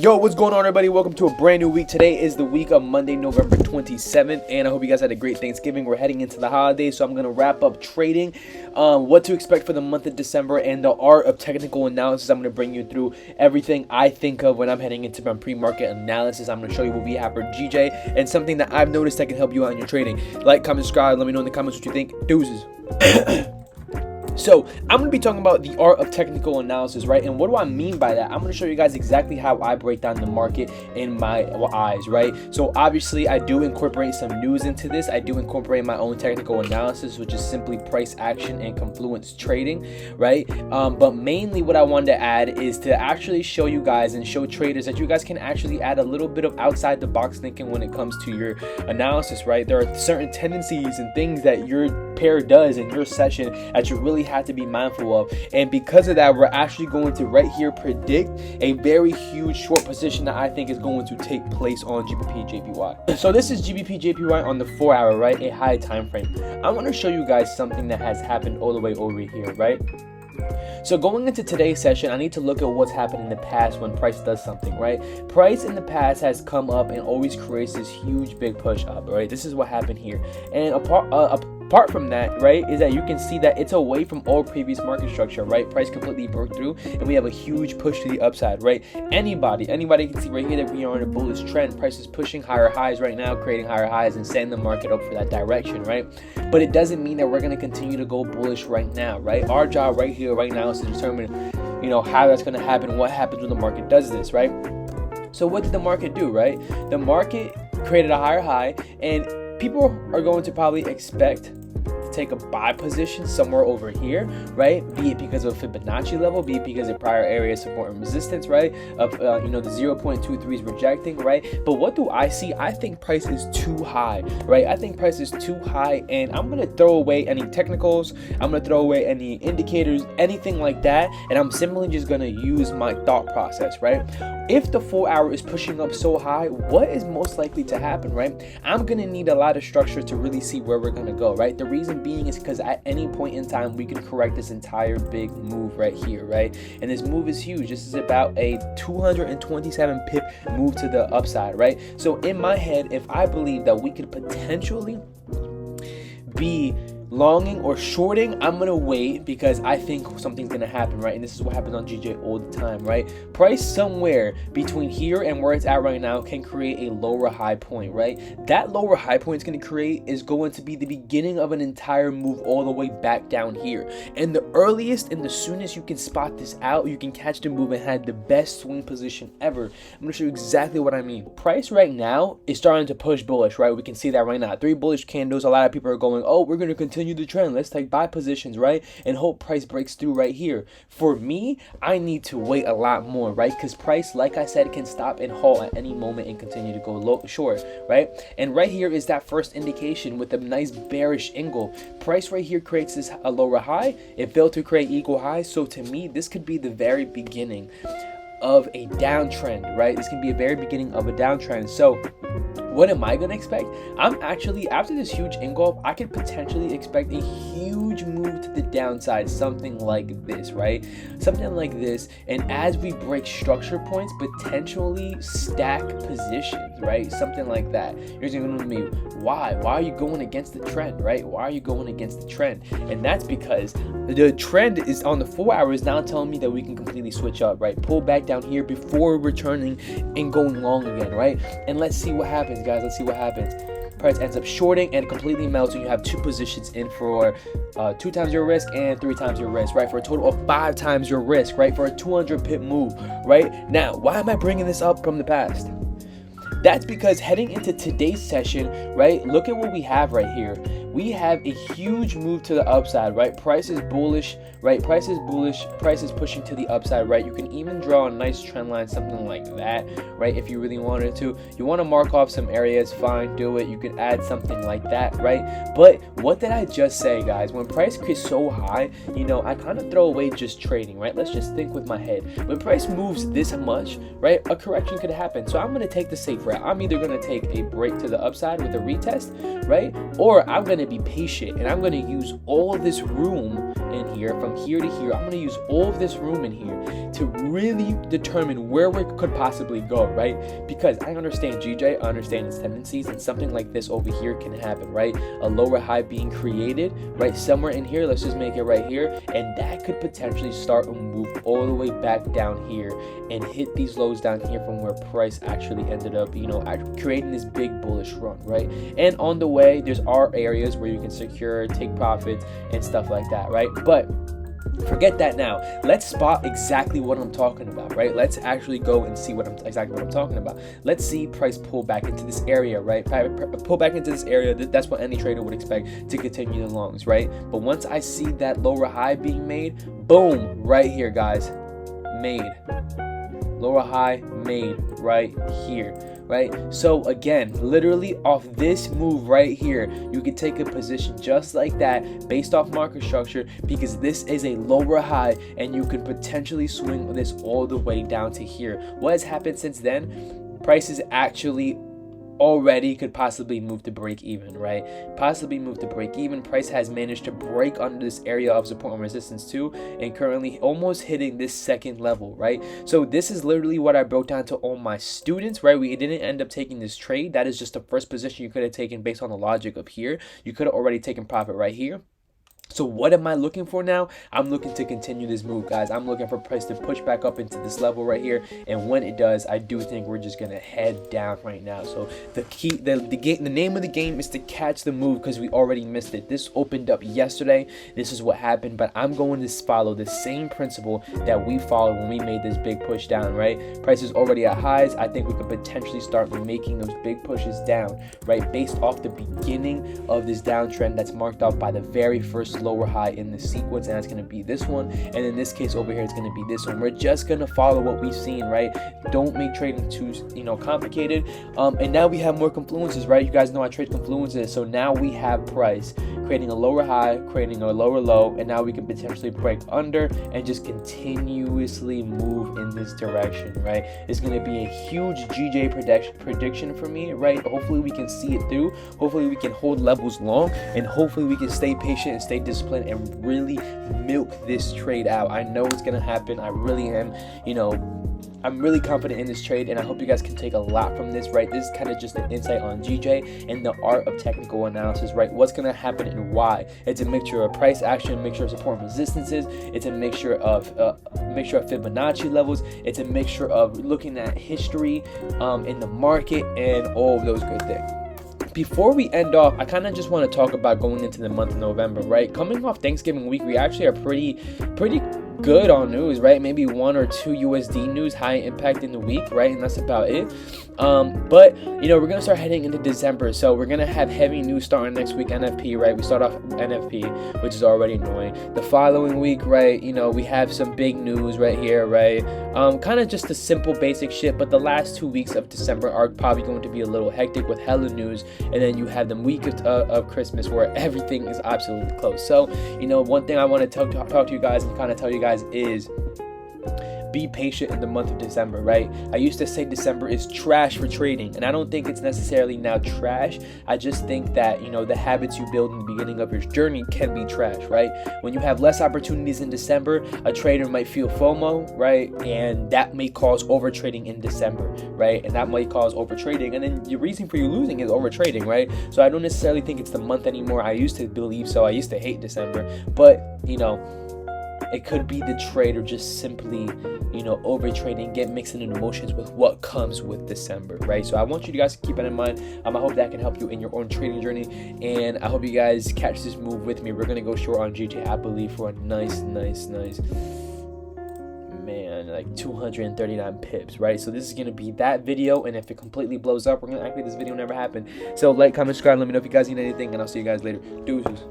Yo, what's going on, everybody? Welcome to a brand new week. Today is the week of Monday, November 27th, and I hope you guys had a great Thanksgiving. We're heading into the holidays, so I'm going to wrap up trading, what to expect for the month of December, and the art of technical analysis. I'm going to bring you through everything I think of when I'm heading into my pre-market analysis. I'm going to show you what we have for GJ and something that I've noticed that can help you out in your trading. Like, comment, subscribe. Let me know in the comments what you think. Deuces. So I'm going to be talking about the art of technical analysis, right? And what do I mean by that? I'm going to show you guys exactly how I break down the market in my eyes, right? So obviously I do incorporate some news into this. I do incorporate my own technical analysis, which is simply price action and confluence trading, right? But mainly what I wanted to add is to actually show you guys and show traders that you guys can actually add a little bit of outside the box thinking when it comes to your analysis, right? There are certain tendencies and things that your pair does in your session that you really have to be mindful of, and because of that, we're actually going to right here predict a very huge short position that I think is going to take place on GBP/JPY. So this is GBP/JPY on the 4-hour, right? A high time frame. I want to show you guys something that has happened all the way over here, right? So going into today's session, I need to look at what's happened in the past when price does something, right? Price in the past has come up and always creates this huge big push up, right? This is what happened here. And apart from that, right, is that you can see that it's away from all previous market structure, right? Price completely broke through and we have a huge push to the upside, right? Anybody can see right here that we are in a bullish trend. Price is pushing higher highs right now, creating higher highs and setting the market up for that direction, right? But it doesn't mean that we're going to continue to go bullish right now, right? Our job right here, right now is to determine, how that's going to happen, what happens when the market does this, right? So what did the market do, right? The market created a higher high, and people are going to probably expect to take a buy position somewhere over here, right? Be it because of Fibonacci level, be it because of prior area support and resistance, right? Of the 0.23 is rejecting, right? But what do I see? I think price is too high, right? I think price is too high, and I'm gonna throw away any technicals. I'm gonna throw away any indicators, anything like that, and I'm simply just gonna use my thought process, right? If the 4-hour is pushing up so high, what is most likely to happen, right? I'm gonna need a lot of structure to really see where we're gonna go, right? The reason being is because at any point in time we can correct this entire big move right here, right? And this move is huge. This is about a 227 pip move to the upside, right? So in my head, if I believe that we could potentially be longing or shorting, I'm gonna wait because I think something's gonna happen, right? And this is what happens on GJ all the time, right? Price somewhere between here and where it's at right now can create a lower high point, right? That lower high point it's gonna create is going to be the beginning of an entire move all the way back down here. And the earliest and the soonest you can spot this out, you can catch the move and have the best swing position ever. I'm gonna show you exactly what I mean. Price right now is starting to push bullish, right? We can see that right now. 3 bullish candles. A lot of people are going, oh, we're gonna continue the trend, let's take buy positions, right, and hope price breaks through right here. For me, I need to wait a lot more, right, because price, like I said, can stop and halt at any moment and continue to go low short, right? And right here is that first indication with a nice bearish angle. Price right here creates this a lower high. It failed to create equal highs, so to me this could be the very beginning of a downtrend, right? This can be a very beginning of a downtrend. So what am I going to expect? I'm actually, after this huge engulf, I could potentially expect a huge move to the downside, something like this, right? Something like this. And as we break structure points, potentially stack positions, right? Something like that. You're going to me, why? Why are you going against the trend, right? Why are you going against the trend? And that's because the trend is on the 4 hours now telling me that we can completely switch up, right? Pull back down here before returning and going long again, right? And let's see what happens, guys. Let's see what happens. Price ends up shorting and completely melts, and you have 2 positions in for 2 times your risk and 3 times your risk, right? For a total of 5 times your risk, right? For a 200 pip move, right? Now, why am I bringing this up from the past? That's because heading into today's session, right, look at what we have right here. We have a huge move to the upside, right? Price is bullish, right? Price is bullish. Price is pushing to the upside, right? You can even draw a nice trend line, something like that, right? If you really wanted to. You want to mark off some areas, fine, do it. You can add something like that, right? But what did I just say, guys? When price gets so high, I kind of throw away just trading, right? Let's just think with my head. When price moves this much, right, a correction could happen. So I'm going to take the safe route. I'm either going to take a break to the upside with a retest, right? Or I'm going to be patient and I'm going to use all of this room in here, from here to here. I'm going to use all of this room in here to really determine where we could possibly go, right? Because I understand GJ, I understand its tendencies, and something like this over here can happen, right? A lower high being created, right? Somewhere in here, let's just make it right here, and that could potentially start and move all the way back down here and hit these lows down here from where price actually ended up, creating this big bullish run, right? And on the way, there's our areas where you can secure, take profits, and stuff like that, right? But forget that now. Let's spot exactly what I'm talking about, right? Let's actually go and see exactly what I'm talking about. Let's see price pull back into this area, right? Pull back into this area. That's what any trader would expect to continue the longs, right? But once I see that lower high being made, boom, right here, guys, made. Lower high made right here, right? So again, literally off this move right here, you can take a position just like that based off market structure, because this is a lower high and you can potentially swing this all the way down to here. What has happened since then? Price is actually already could possibly move to break even, right? Possibly move to break even. Price has managed to break under this area of support and resistance too, and currently almost hitting this second level, right? So this is literally what I broke down to all my students, right? We didn't end up taking this trade. That is just the first position you could have taken based on the logic of here. You could have already taken profit right here. So what am I looking for now? I'm looking to continue this move, guys. I'm looking for price to push back up into this level right here, and when it does, I do think we're just gonna head down right now. So the name of the game is to catch the move, because we already missed it. This opened up yesterday. This is what happened, but I'm going to follow the same principle that we followed when we made this big push down, right? Price is already at highs. I think we could potentially start making those big pushes down, right? Based off the beginning of this downtrend that's marked off by the very first lower high in the sequence, and that's going to be this one, and in this case over here it's going to be this one. We're just going to follow what we've seen, right? Don't make trading too complicated. And now we have more confluences, right? You guys know I trade confluences, so now we have price creating a lower high, creating a lower low, and now we can potentially break under and just continuously move in this direction, right? It's going to be a huge GJ prediction for me, right? Hopefully we can see it through. Hopefully we can hold levels long, and hopefully we can stay patient and stay disciplined and really milk this trade out. I know it's gonna happen. I really am. I'm really confident in this trade, and I hope you guys can take a lot from this, right? This is kind of just an insight on GJ and the art of technical analysis, right? What's going to happen and why. It's a mixture of price action, a mixture of support and resistances. It's a mixture of Fibonacci levels. It's a mixture of looking at history in the market and all of those good things. Before we end off, I kind of just want to talk about going into the month of November, right? Coming off Thanksgiving week, we actually are pretty good on news, right? Maybe 1 or 2 USD news, high impact in the week, right? And that's about it. But we're gonna start heading into December, so we're gonna have heavy news starting next week. NFP, right? We start off NFP, which is already annoying. The following week, right? We have some big news right here, right? Kind of just the simple basic shit. But the last 2 weeks of December are probably going to be a little hectic with hella news, and then you have the week of Christmas where everything is absolutely closed. So one thing I want to talk to you guys and kind of tell you guys is be patient in the month of December, right? I used to say December is trash for trading, and I don't think it's necessarily now trash. I just think that the habits you build in the beginning of your journey can be trash, right? When you have less opportunities in December, a trader might feel FOMO, right? And that may cause over trading in December, right? And that might cause over trading, and then the reason for you losing is over trading, right? So I don't necessarily think it's the month anymore. I used to believe so. I used to hate December, but it could be the trader just simply, over trading, get mixing in emotions with what comes with December, right? So I want you guys to keep that in mind. I hope that can help you in your own trading journey, and I hope you guys catch this move with me. We're gonna go short on GJ, I believe, for a nice, like 239 pips, right? So this is gonna be that video, and if it completely blows up, we're gonna act like this video never happened. So like, comment, subscribe, let me know if you guys need anything, and I'll see you guys later. Deuces.